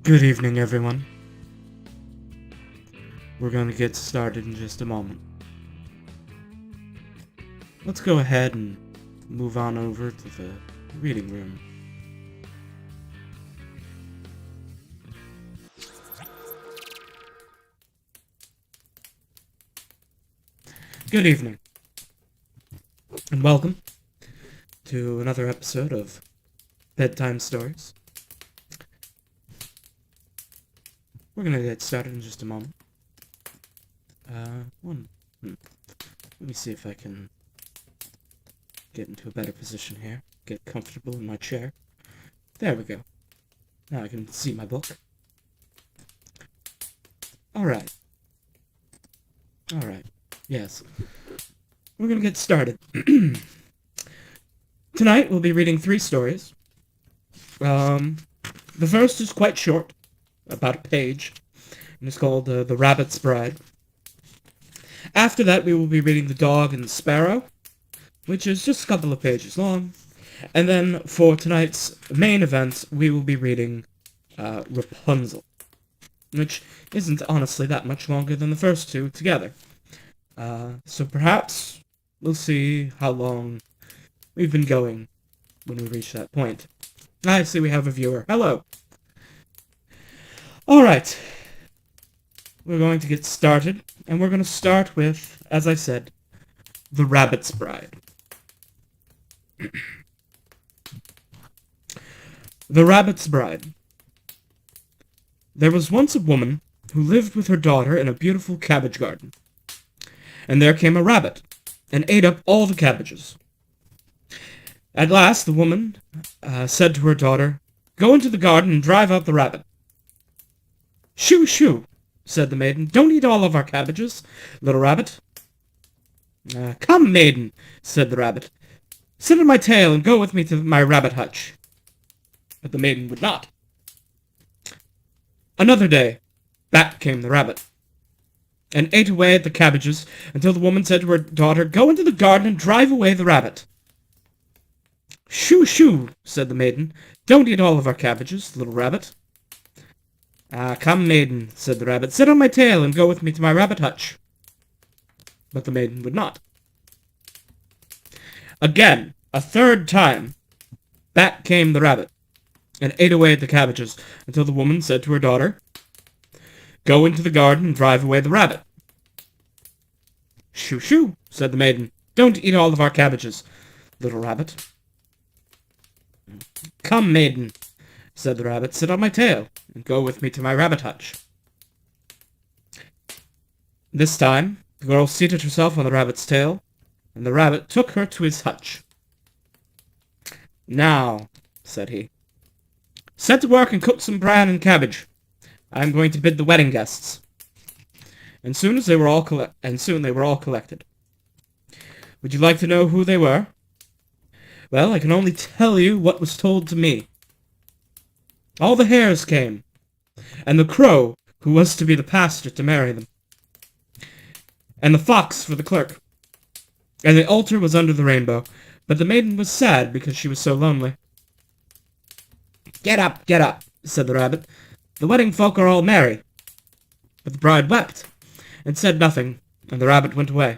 Good evening, everyone. We're going to get started in just a moment. Let's go ahead and move on over to the reading room. Good evening, and welcome to another episode of Bedtime Stories. We're going to get started in just a moment. Let me see if I can get into a better position here. Get comfortable in my chair. There we go. Now I can see my book. Alright. Yes. We're gonna get started. Tonight we'll be reading 3 stories. The first is quite short, about a page, and it's called The Rabbit's Bride. After that we will be reading The Dog and the Sparrow, which is just a couple of pages long. And then for tonight's main event, we will be reading Rapunzel, which isn't honestly that much longer than the first 2 together. So perhaps we'll see how long we've been going when we reach that point. I see we have a viewer. Hello! Alright. We're going to get started, and we're going to start with, as I said, The Rabbit's Bride. The Rabbit's Bride. There was once a woman who lived with her daughter in a beautiful cabbage garden. And there came a rabbit, and ate up all the cabbages. At last the woman said to her daughter, "Go into the garden and drive out the rabbit." "Shoo, shoo," said the maiden. "Don't eat all of our cabbages, little rabbit." "Come, maiden," said the rabbit. "Sit on my tail and go with me to my rabbit hutch." But the maiden would not. Another day, back came the rabbit, and ate away at the cabbages until the woman said to her daughter, "Go into the garden and drive away the rabbit." "Shoo, shoo," said the maiden. "Don't eat all of our cabbages, little rabbit." Come, maiden," said the rabbit. "Sit on my tail and go with me to my rabbit hutch." But the maiden would not. Again, a third time, back came the rabbit, and ate away at the cabbages until the woman said to her daughter, "Go into the garden and drive away the rabbit." "Shoo, shoo," said the maiden. "Don't eat all of our cabbages, little rabbit." "Come, maiden," said the rabbit. "Sit on my tail and go with me to my rabbit hutch." This time, the girl seated herself on the rabbit's tail, and the rabbit took her to his hutch. "Now," said he, "set to work and cook some bran and cabbage. I am going to bid the wedding guests." And soon they were all collected. Would you like to know who they were? Well, I can only tell you what was told to me. All the hares came, and the crow, who was to be the pastor to marry them, and the fox for the clerk, and the altar was under the rainbow, but the maiden was sad because she was so lonely. Get up," said the rabbit. "The wedding folk are all merry." But the bride wept, and said nothing, and the rabbit went away,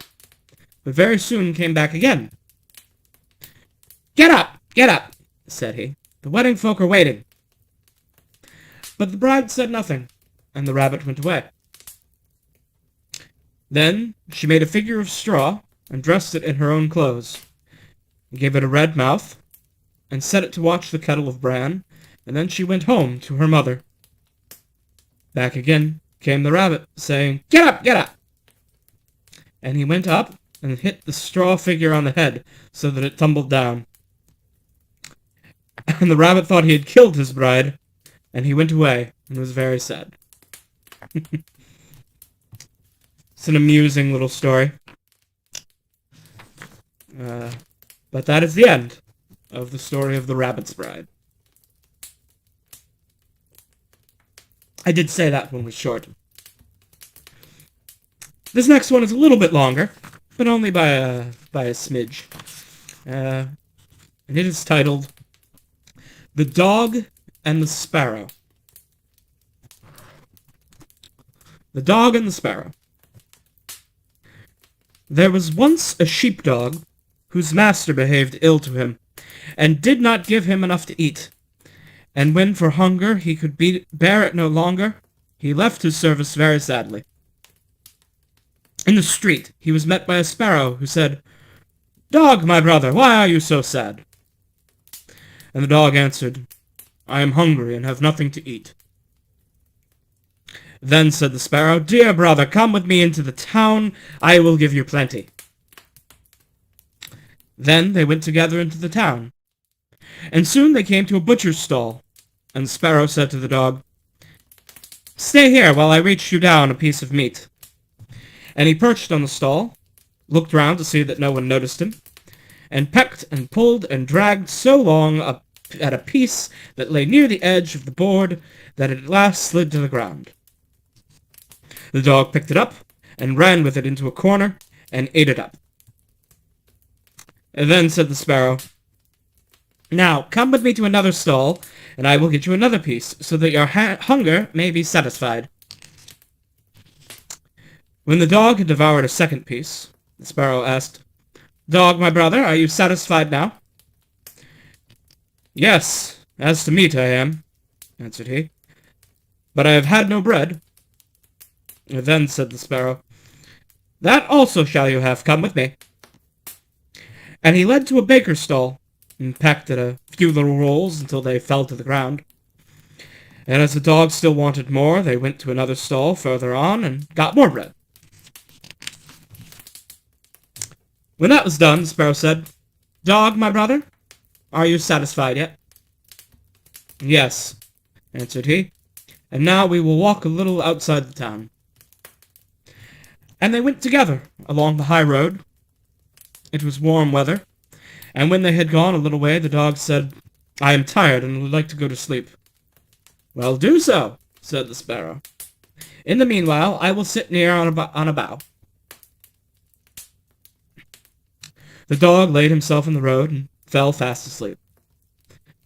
but very soon came back again. Get up, said he. "The wedding folk are waiting." But the bride said nothing, and the rabbit went away. Then she made a figure of straw, and dressed it in her own clothes, and gave it a red mouth, and set it to watch the kettle of bran, and then she went home to her mother. Back again came the rabbit, saying, Get up! And he went up and hit the straw figure on the head, so that it tumbled down. And the rabbit thought he had killed his bride, and he went away, and was very sad. It's an amusing little story. But that is the end of the story of the Rabbit's Bride. I did say that one was short. This next one is a little bit longer, but only by a smidge. And it is titled The Dog and the Sparrow. The Dog and the Sparrow. There was once a sheepdog whose master behaved ill to him, and did not give him enough to eat. And when for hunger he could bear it no longer, he left his service very sadly. In the street he was met by a sparrow, who said, "Dog, my brother, why are you so sad?" And the dog answered, "I am hungry and have nothing to eat." Then said the sparrow, "Dear brother, come with me into the town, I will give you plenty." Then they went together into the town, and soon they came to a butcher's stall, and the sparrow said to the dog, "Stay here while I reach you down a piece of meat." And he perched on the stall, looked round to see that no one noticed him, and pecked and pulled and dragged so long at a piece that lay near the edge of the board that it at last slid to the ground. The dog picked it up, and ran with it into a corner, and ate it up. And then said the sparrow, "Now come with me to another stall, and I will get you another piece, so that your hunger may be satisfied." When the dog had devoured a second piece, the sparrow asked, "Dog, my brother, are you satisfied now?" "Yes, as to meat I am," answered he, "but I have had no bread." Then said the sparrow, "That also shall you have, come with me." And he led to a baker's stall, and pecked at a few little rolls until they fell to the ground. And as the dog still wanted more, they went to another stall further on, and got more bread. When that was done, the sparrow said, "Dog, my brother, are you satisfied yet?" "Yes," answered he, "and now we will walk a little outside the town." And they went together along the high road. It was warm weather, and when they had gone a little way, the dog said, "I am tired and would like to go to sleep." "Well, do so," said the sparrow. "In the meanwhile, I will sit near on a bough." The dog laid himself in the road and fell fast asleep.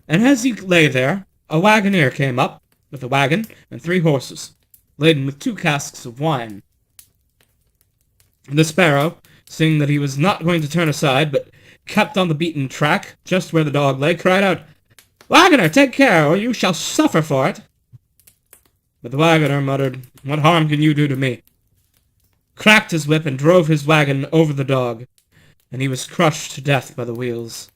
And as he lay there, a wagoner came up with a wagon and 3 horses, laden with 2 casks of wine. The sparrow, seeing that he was not going to turn aside, but kept on the beaten track, just where the dog lay, cried out, "Wagoner, take care, or you shall suffer for it." But the wagoner muttered, "What harm can you do to me?" cracked his whip, and drove his wagon over the dog, and he was crushed to death by the wheels.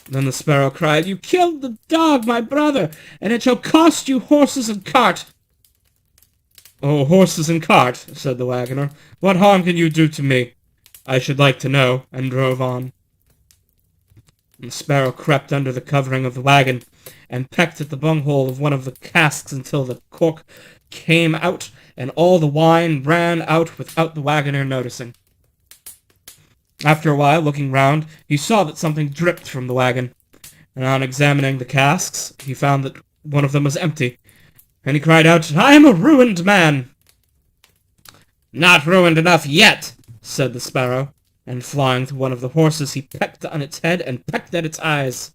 Then the sparrow cried, "You killed the dog, my brother, and it shall cost you horses and cart." "Oh, horses and cart," said the wagoner, "what harm can you do to me? I should like to know," and drove on. And the sparrow crept under the covering of the wagon, and pecked at the bunghole of one of the casks until the cork came out, and all the wine ran out without the wagoner noticing. After a while, looking round, he saw that something dripped from the wagon, and on examining the casks, he found that one of them was empty, and he cried out, "I am a ruined man!" "Not ruined enough yet," said the sparrow, and flying to one of the horses, he pecked on its head and pecked at its eyes.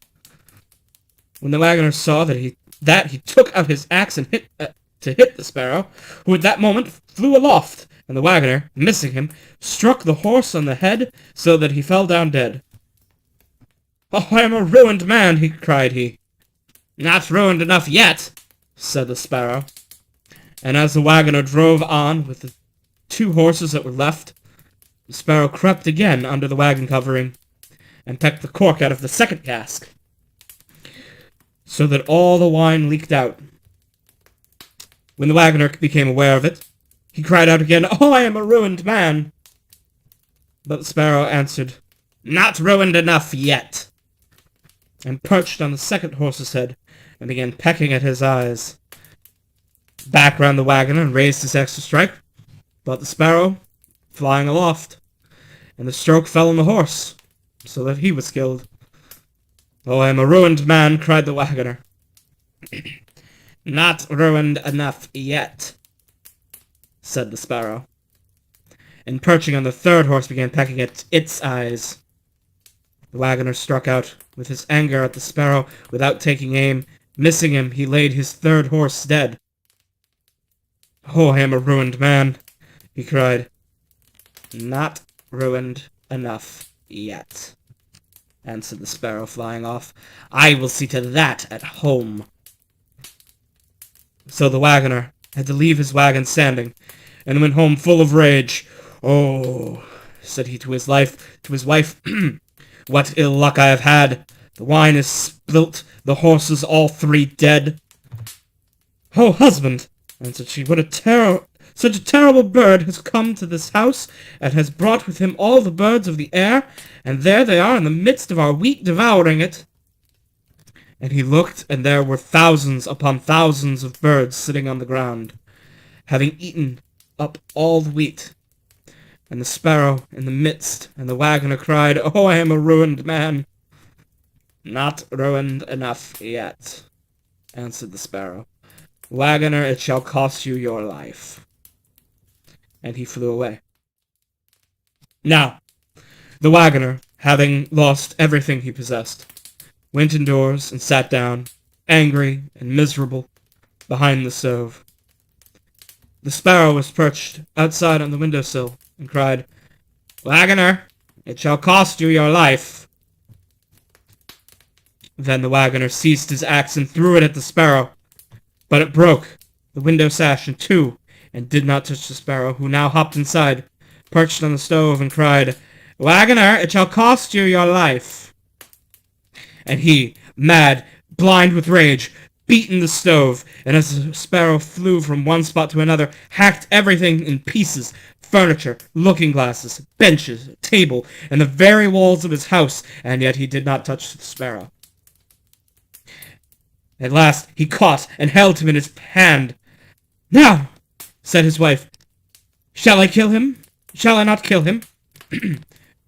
When the wagoner saw that, he took out his axe and hit the sparrow, who at that moment flew aloft, and the wagoner, missing him, struck the horse on the head so that he fell down dead. "Oh, I am a ruined man!" cried he. "Not ruined enough yet," said the sparrow. And as the wagoner drove on with the 2 horses that were left, the sparrow crept again under the wagon covering, and pecked the cork out of the second cask, so that all the wine leaked out. When the wagoner became aware of it, he cried out again, "Oh, I am a ruined man!" But the sparrow answered, "Not ruined enough yet," and perched on the second horse's head, and began pecking at his eyes. Back ran the wagoner and raised his axe to strike, but the sparrow, flying aloft, and the stroke fell on the horse, so that he was killed. "Oh, I am a ruined man," cried the wagoner. "Not ruined enough yet," said the sparrow, and perching on the third horse began pecking at its eyes. The wagoner struck out with his anger at the sparrow without taking aim. Missing him, he laid his third horse dead. Oh, I am a ruined man, he cried. Not ruined enough yet, answered the sparrow, flying off. I will see to that at home. So the wagoner had to leave his wagon standing, and went home full of rage. Oh, said he to his wife, what ill luck I have had. The wine is spilt, the horses all three dead. Oh, husband, answered she, such a terrible bird has come to this house, and has brought with him all the birds of the air, and there they are in the midst of our wheat, devouring it. And he looked, and there were thousands upon thousands of birds sitting on the ground, having eaten up all the wheat. And the sparrow in the midst, and the wagoner cried, Oh, I am a ruined man. Not ruined enough yet, answered the sparrow. Wagoner, it shall cost you your life. And he flew away. Now, the wagoner, having lost everything he possessed, went indoors and sat down, angry and miserable, behind the stove. The sparrow was perched outside on the windowsill, and cried, Wagoner, it shall cost you your life. Then the wagoner seized his axe and threw it at the sparrow, but it broke the window sash in two, and did not touch the sparrow, who now hopped inside, perched on the stove, and cried, Wagoner, it shall cost you your life. And he, mad, blind with rage, beaten the stove, and as the sparrow flew from one spot to another, hacked everything in pieces, furniture, looking-glasses, benches, table, and the very walls of his house, and yet he did not touch the sparrow. At last he caught and held him in his hand. Now, said his wife, shall I kill him? Shall I not kill him?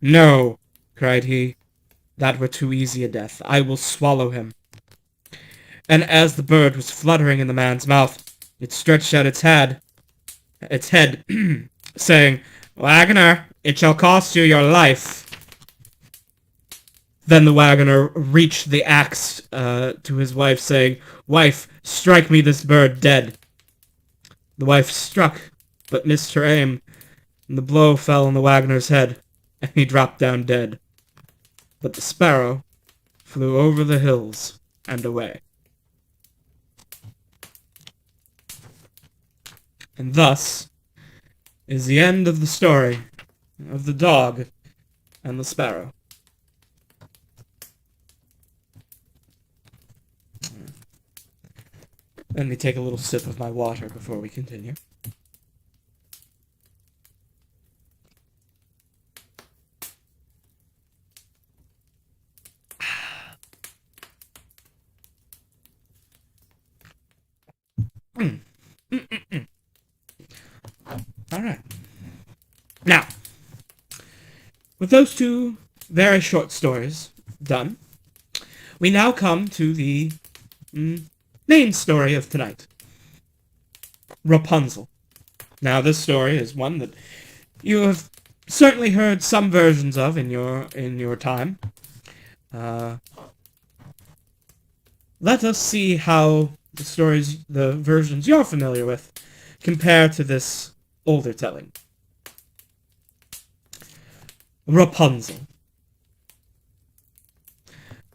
No, cried he, that were too easy a death. I will swallow him. And as the bird was fluttering in the man's mouth, it stretched out its head, saying, Wagoner, it shall cost you your life. Then the wagoner reached the axe to his wife, saying, Wife, strike me this bird dead. The wife struck, but missed her aim, and the blow fell on the wagoner's head, and he dropped down dead. But the sparrow flew over the hills and away. And thus is the end of the story of the dog and the sparrow. Let me take a little sip of my water before we continue. Alright. Now, with those two very short stories done, we now come to the main story of tonight. Rapunzel. Now, this story is one that you have certainly heard some versions of in your time. Let us see how the versions you're familiar with, compare to this older telling. Rapunzel.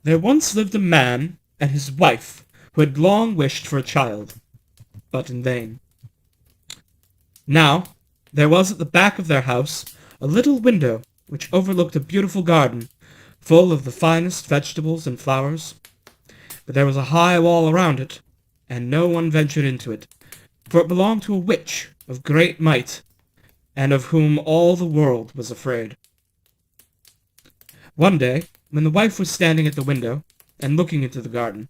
There once lived a man and his wife who had long wished for a child, but in vain. Now, there was at the back of their house a little window which overlooked a beautiful garden, full of the finest vegetables and flowers, but there was a high wall around it, and no one ventured into it, for it belonged to a witch of great might, and of whom all the world was afraid. One day, when the wife was standing at the window, and looking into the garden,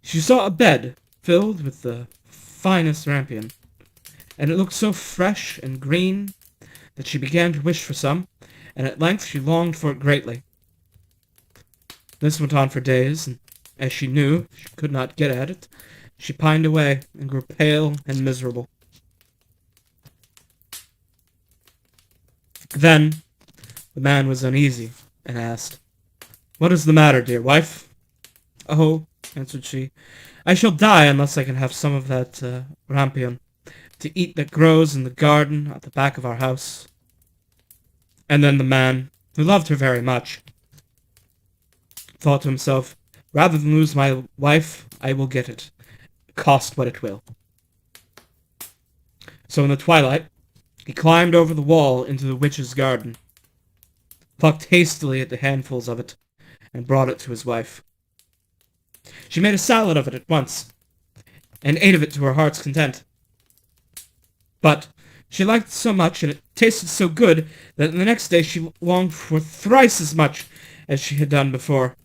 she saw a bed filled with the finest rampion, and it looked so fresh and green that she began to wish for some, and at length she longed for it greatly. This went on for days, and as she knew she could not get at it, she pined away and grew pale and miserable. Then the man was uneasy, and asked, What is the matter, dear wife? Oh, answered she, I shall die unless I can have some of that rampion. to eat that grows in the garden at the back of our house. And then the man, who loved her very much, thought to himself, rather than lose my wife, I will get it, cost what it will. So in the twilight, he climbed over the wall into the witch's garden, plucked hastily at the handfuls of it, and brought it to his wife. She made a salad of it at once, and ate of it to her heart's content. But she liked it so much, and it tasted so good, that the next day she longed for thrice as much as she had done before.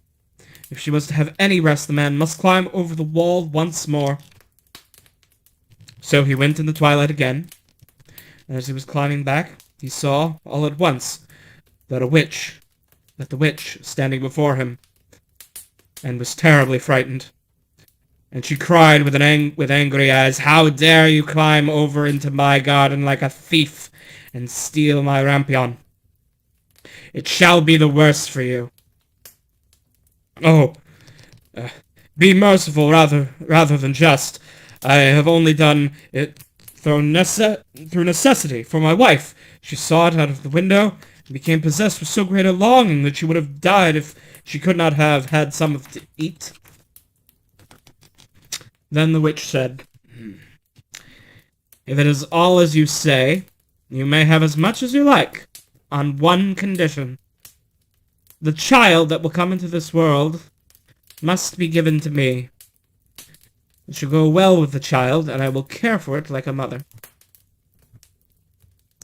If she was to have any rest, the man must climb over the wall once more. So he went in the twilight again, and as he was climbing back, he saw, all at once, that the witch, standing before him, and was terribly frightened. And she cried with angry eyes, "How dare you climb over into my garden like a thief and steal my rampion? It shall be the worse for you. Oh, be merciful rather than just. I have only done it through necessity, for my wife. She saw it out of the window and became possessed with so great a longing that she would have died if she could not have had something to eat." Then the witch said, "If it is all as you say, you may have as much as you like, on one condition. The child that will come into this world must be given to me. It shall go well with the child, and I will care for it like a mother."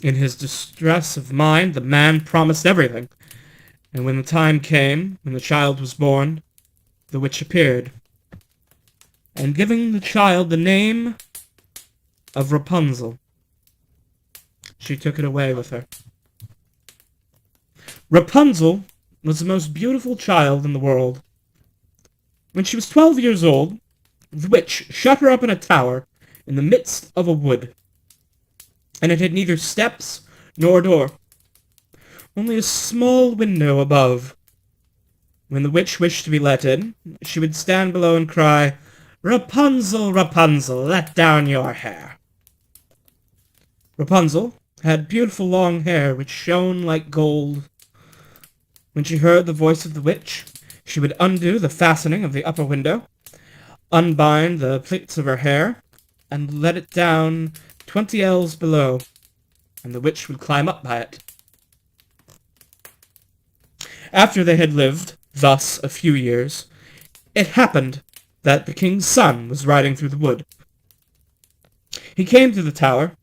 In his distress of mind, the man promised everything, and when the time came, when the child was born, the witch appeared, and giving the child the name of Rapunzel, she took it away with her. Rapunzel was the most beautiful child in the world. When she was 12 years old, the witch shut her up in a tower in the midst of a wood, and it had neither steps nor door, only a small window above. When the witch wished to be let in, she would stand below and cry, "Rapunzel, Rapunzel, let down your hair." Rapunzel had beautiful long hair which shone like gold. When she heard the voice of the witch, she would undo the fastening of the upper window, unbind the plaits of her hair, and let it down 20 ells below, and the witch would climb up by it. After they had lived thus a few years, it happened that the king's son was riding through the wood. He came to the tower,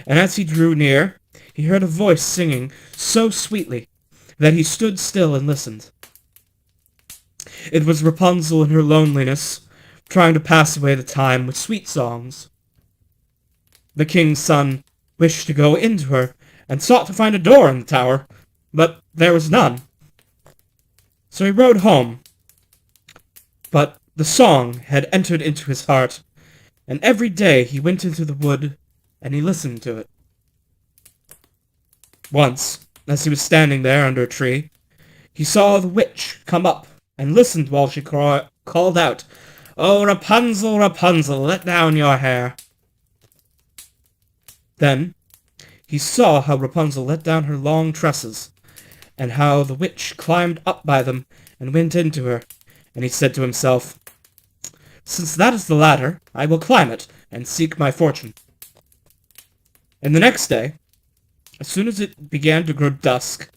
and as he drew near, he heard a voice singing so sweetly that he stood still and listened. It was Rapunzel in her loneliness, trying to pass away the time with sweet songs. The king's son wished to go into her, and sought to find a door in the tower, but there was none. So he rode home, but the song had entered into his heart, and every day he went into the wood, and he listened to it. Once, as he was standing there under a tree, he saw the witch come up, and listened while she called out, "Oh, Rapunzel, Rapunzel, let down your hair." Then he saw how Rapunzel let down her long tresses, and how the witch climbed up by them and went into her, and he said to himself, "Since that is the ladder, I will climb it and seek my fortune." And the next day, as soon as it began to grow dusk,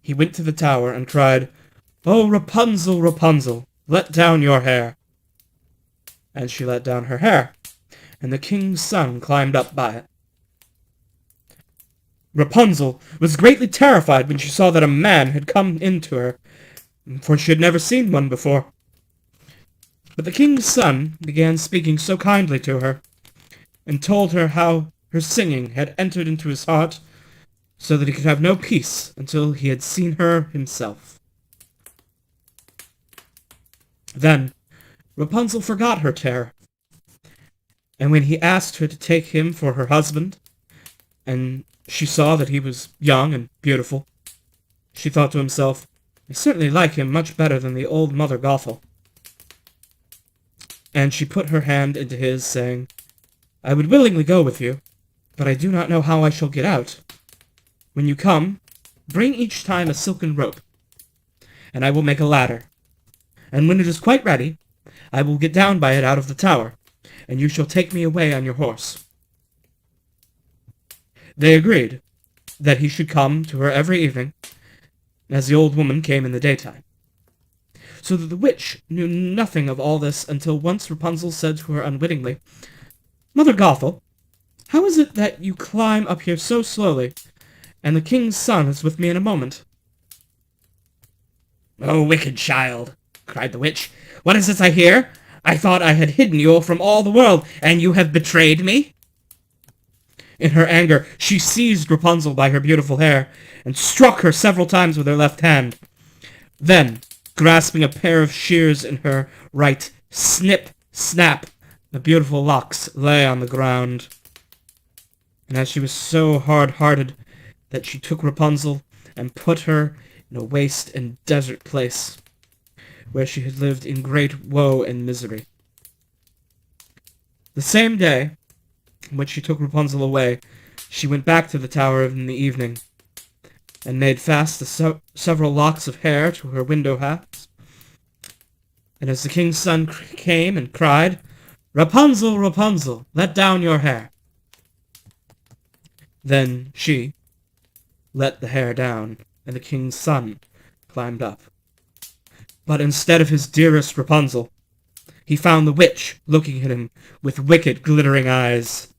he went to the tower and cried, "Oh, Rapunzel, Rapunzel, let down your hair." And she let down her hair, and the king's son climbed up by it. Rapunzel was greatly terrified when she saw that a man had come into her, for she had never seen one before. But the king's son began speaking so kindly to her, and told her how her singing had entered into his heart, so that he could have no peace until he had seen her himself. Then Rapunzel forgot her terror, and when he asked her to take him for her husband, and she saw that he was young and beautiful, she thought to himself, "I certainly like him much better than the old Mother Gothel." And she put her hand into his, saying, I would willingly go with you, but I do not know how I shall get out. When you come, bring each time a silken rope, and I will make a ladder. And when it is quite ready, I will get down by it out of the tower, and you shall take me away on your horse." They agreed that he should come to her every evening, as the old woman came in the daytime. So that the witch knew nothing of all this until once Rapunzel said to her unwittingly, "Mother Gothel, how is it that you climb up here so slowly, and the king's son is with me in a moment?" "Oh, wicked child," cried the witch, "what is this I hear? I thought I had hidden you from all the world, and you have betrayed me?" In her anger, she seized Rapunzel by her beautiful hair, and struck her several times with her left hand. Then, grasping a pair of shears in her right, snip, snap, the beautiful locks lay on the ground. And as she was so hard-hearted that she took Rapunzel and put her in a waste and desert place, where she had lived in great woe and misery. The same day in which she took Rapunzel away, she went back to the tower in the evening, and made fast the several locks of hair to her window hats. And as the king's son came and cried, "Rapunzel, Rapunzel, let down your hair," then she let the hair down, and the king's son climbed up. But instead of his dearest Rapunzel, he found the witch looking at him with wicked, glittering eyes.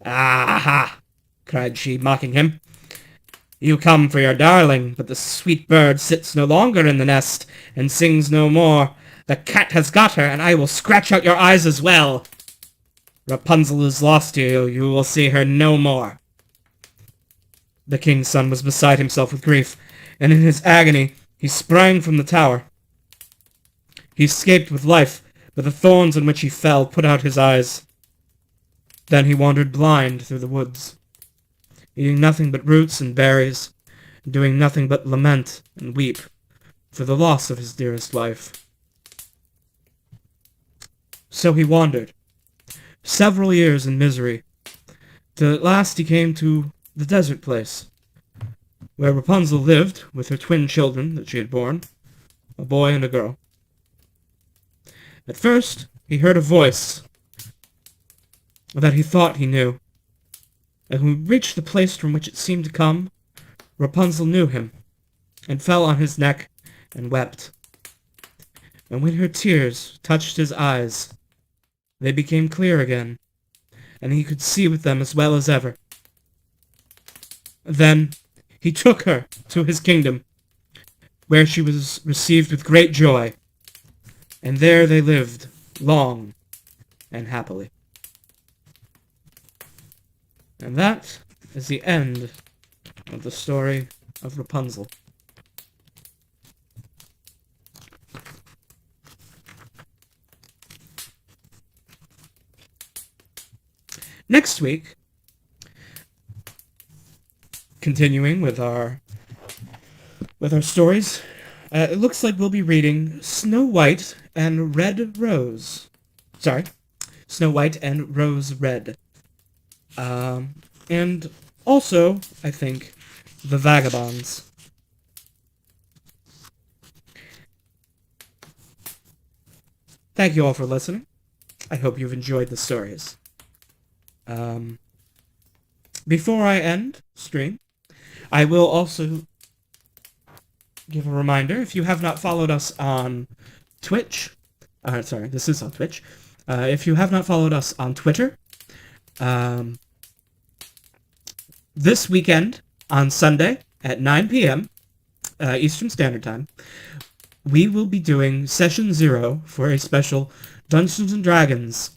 "Aha!" cried she, mocking him. "You come for your darling, but the sweet bird sits no longer in the nest, and sings no more. The cat has got her, and I will scratch out your eyes as well. Rapunzel is lost to you. You will see her no more." The king's son was beside himself with grief, and in his agony he sprang from the tower. He escaped with life, but the thorns on which he fell put out his eyes. Then he wandered blind through the woods, eating nothing but roots and berries, and doing nothing but lament and weep for the loss of his dearest life. So he wandered, several years in misery, till at last he came to the desert place, where Rapunzel lived with her twin children that she had borne, a boy and a girl. At first he heard a voice that he thought he knew, and when he reached the place from which it seemed to come, Rapunzel knew him, and fell on his neck and wept. And when her tears touched his eyes, they became clear again, and he could see with them as well as ever. Then he took her to his kingdom, where she was received with great joy, and there they lived long and happily. And that is the end of the story of Rapunzel. Next week, continuing with our stories, it looks like we'll be reading Snow White and Red Rose. Sorry, Snow White and Rose Red. And also, I think, The Vagabonds. Thank you all for listening. I hope you've enjoyed the stories. Before I end stream, I will also give a reminder, if you have not followed us on Twitch, this is on Twitch, if you have not followed us on Twitter, this weekend, on Sunday, at 9 p.m. Eastern Standard Time, we will be doing Session 0 for a special Dungeons & Dragons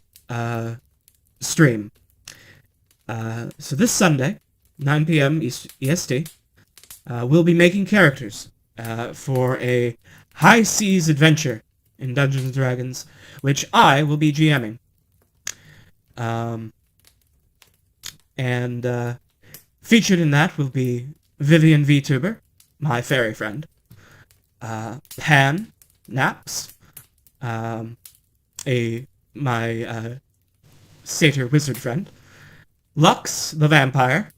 stream. So this Sunday, 9 p.m. EST, we'll be making characters for a high seas adventure in Dungeons & Dragons, which I will be GMing. And featured in that will be Vivian VTuber, my fairy friend, Pan Naps, my satyr wizard friend, Lux, the vampire,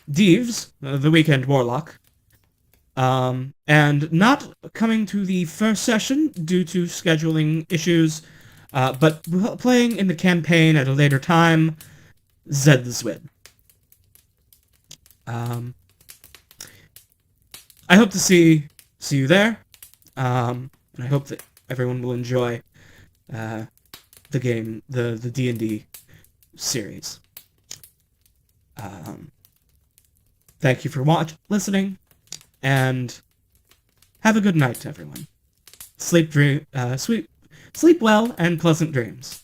Deeves, the weekend warlock, and not coming to the first session due to scheduling issues, but playing in the campaign at a later time, Zed the Zwid. I hope to see you there, and I hope that everyone will enjoy the game, the D&D series. Thank you for listening, and have a good night, everyone. Sleep well, and pleasant dreams.